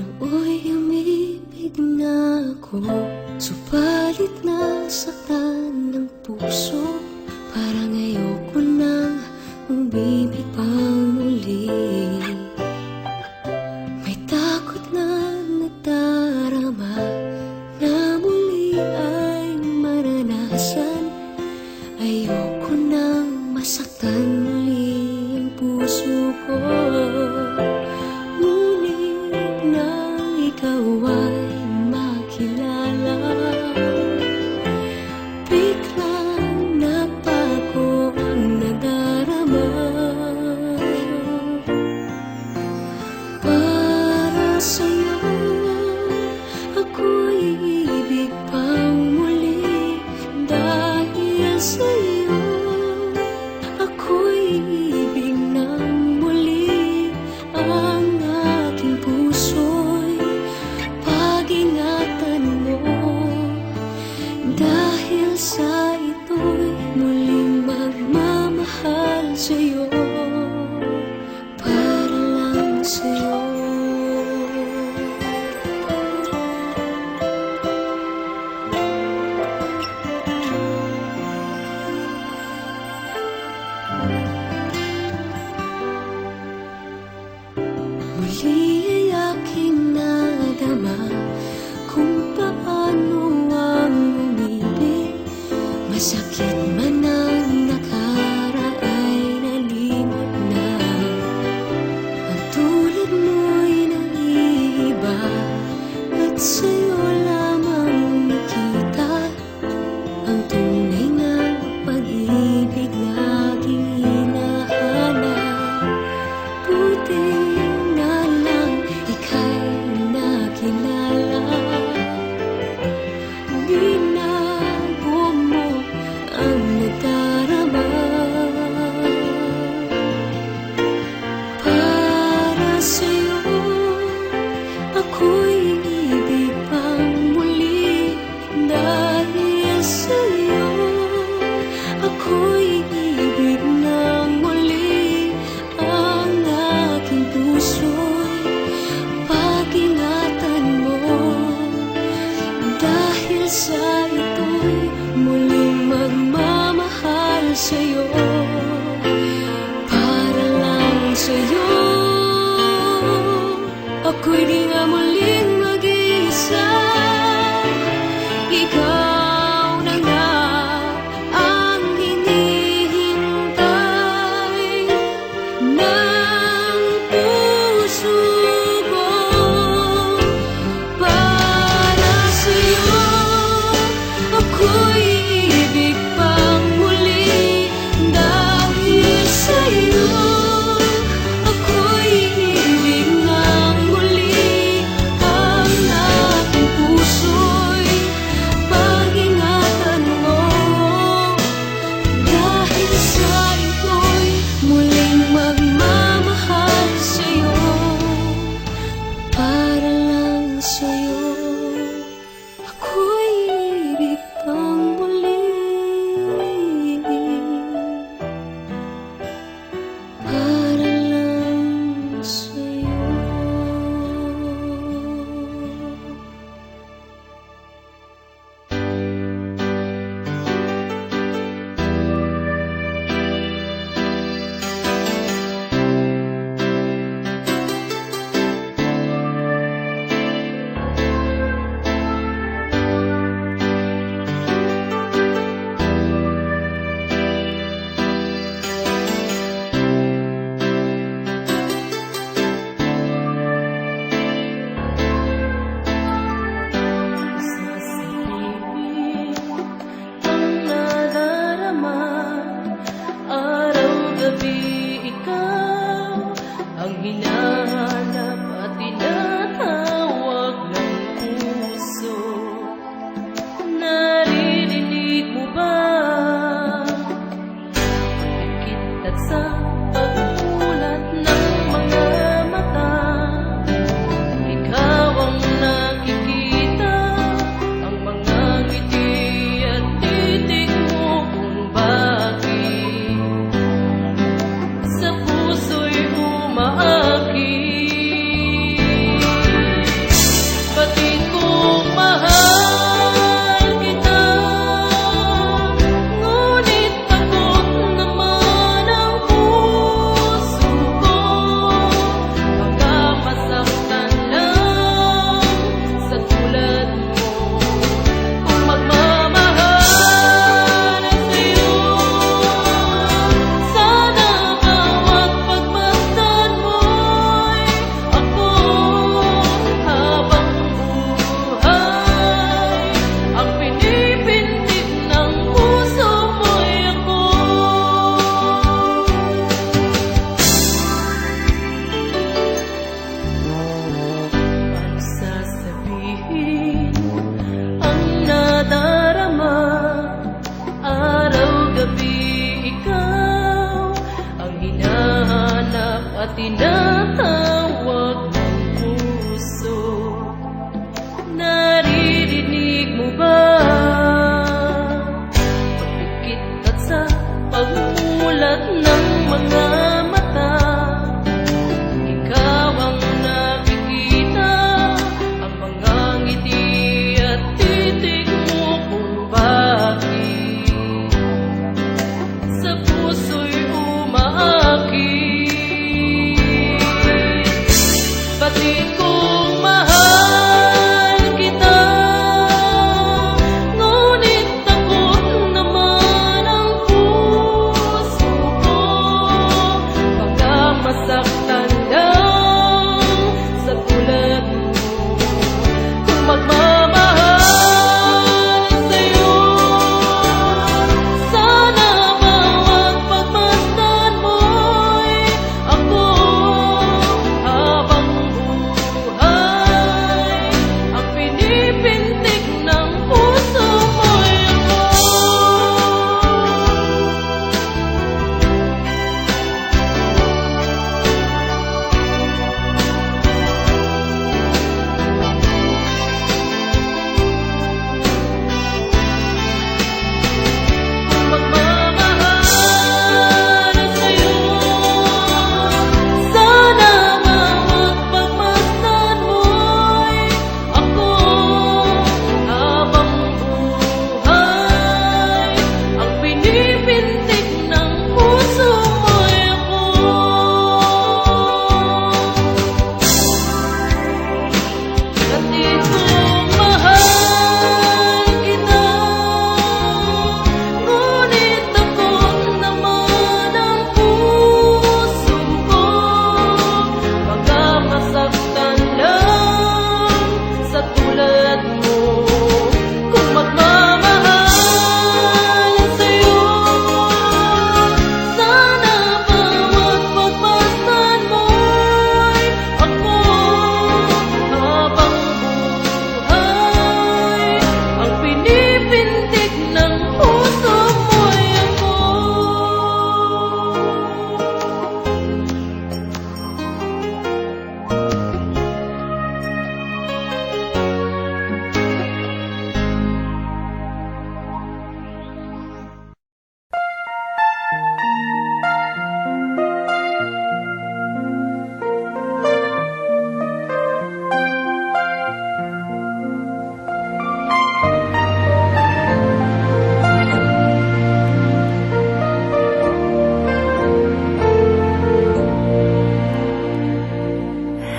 Nooy umibig na ako, subalit nasaktan ng puso. Parang ayoko nang umibig pang muli. May takot na nadarama na muli ay maranasan. Ayoko nang masaktan muli ang puso ko. Ngunit nang ikaw ay makilala, biglang nabago ang nadarama. Para sa'yo ako'y ibig pang muli. Dahil sa'yo ako'y ibig ng muli. Ang aking puso'y pag-ingatan mo. Dahil sa ito'y muling magmamahal sa'yo, para lang sa'yo. Muli ay aking nadama kung paano ang umibig. Masakit man ang nakaraan nalimot na. Ang tulad mo'y naiiba at sa'yo lamang nakita ang tunay na pag-ibig laging hinahanap. Buti na lang ika'y nakilala. Binago mo ang nadarama. Para sa'yo ako'y ibig pang muli. Dahil sa'yo ako'y ibig ng muli. Ang aking puso'y pag-ingatan mo. Dahil sa ito'y muling magmamahal sa'yo, para lang sa'yo. Ako'y di nga muling mag-iisa. Ikaw na nga ang hinihintay ng puso ko. Para sa'yo ako'y ibig pang muli. Dahil sa'yo ako'y ibig ng muli.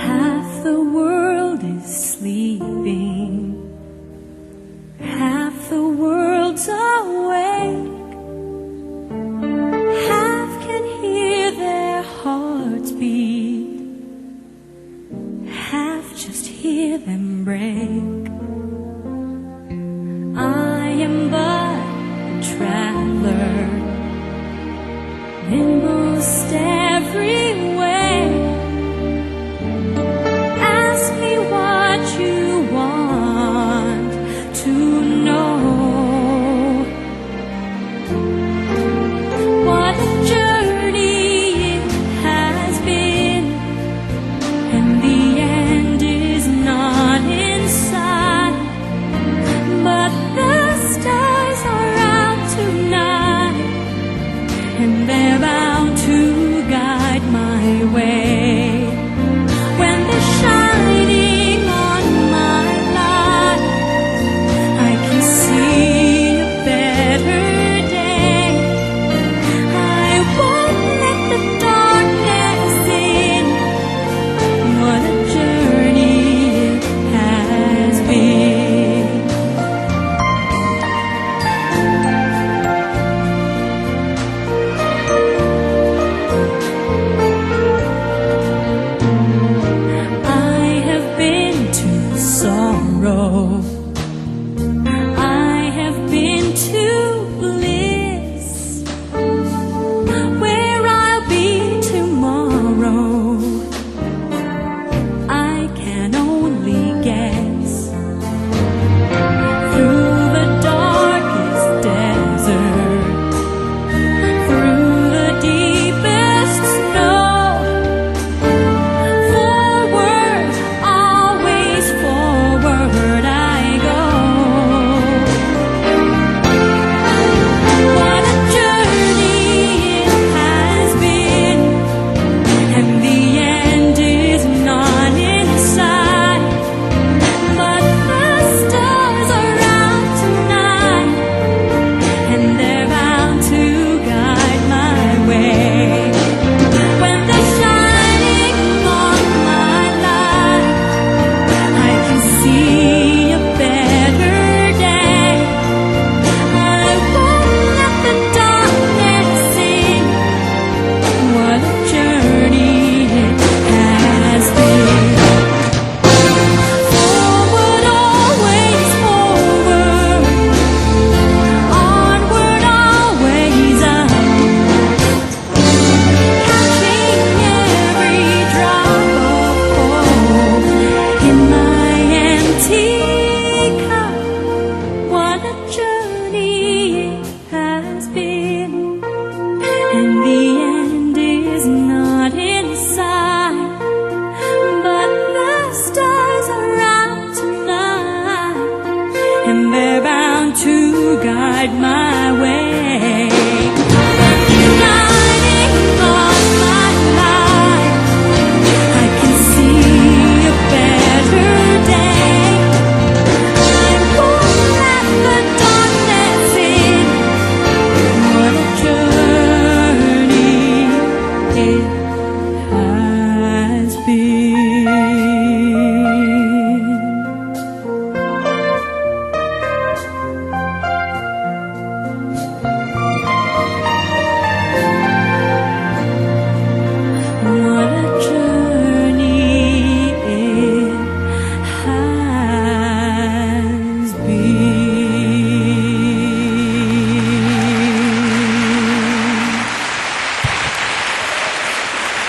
Half the world is sleeping, half the world's awake. Half can hear their hearts beat, half just hear them break. I am but a traveler in most every way. Ask me what you want to know. What a journey it has been, and the end is not in sight. But the stars are out tonight, and they're bound to guide my way. When they're shining on my life, I can see a better day. I won't let the darkness in. What a journey it has been. I have been to sorrow, I have been to bliss. Where I'll be tomorrow, I can only guess. Through the darkest desert, through the deepest snow, forward, always forward I go. What a journey it has been, and the end is not in sight. But the stars are out tonight, and they're bound to guide my way. When they're shining on my life, I can see a better day. I won't let the darkness in. What a journey it has been. Forward, always forward. Onward, always up. Catching every drop of hope in my empty cup. What a journey it has been, and the end is not in sight. But the stars are out tonight, and they're bound to guide my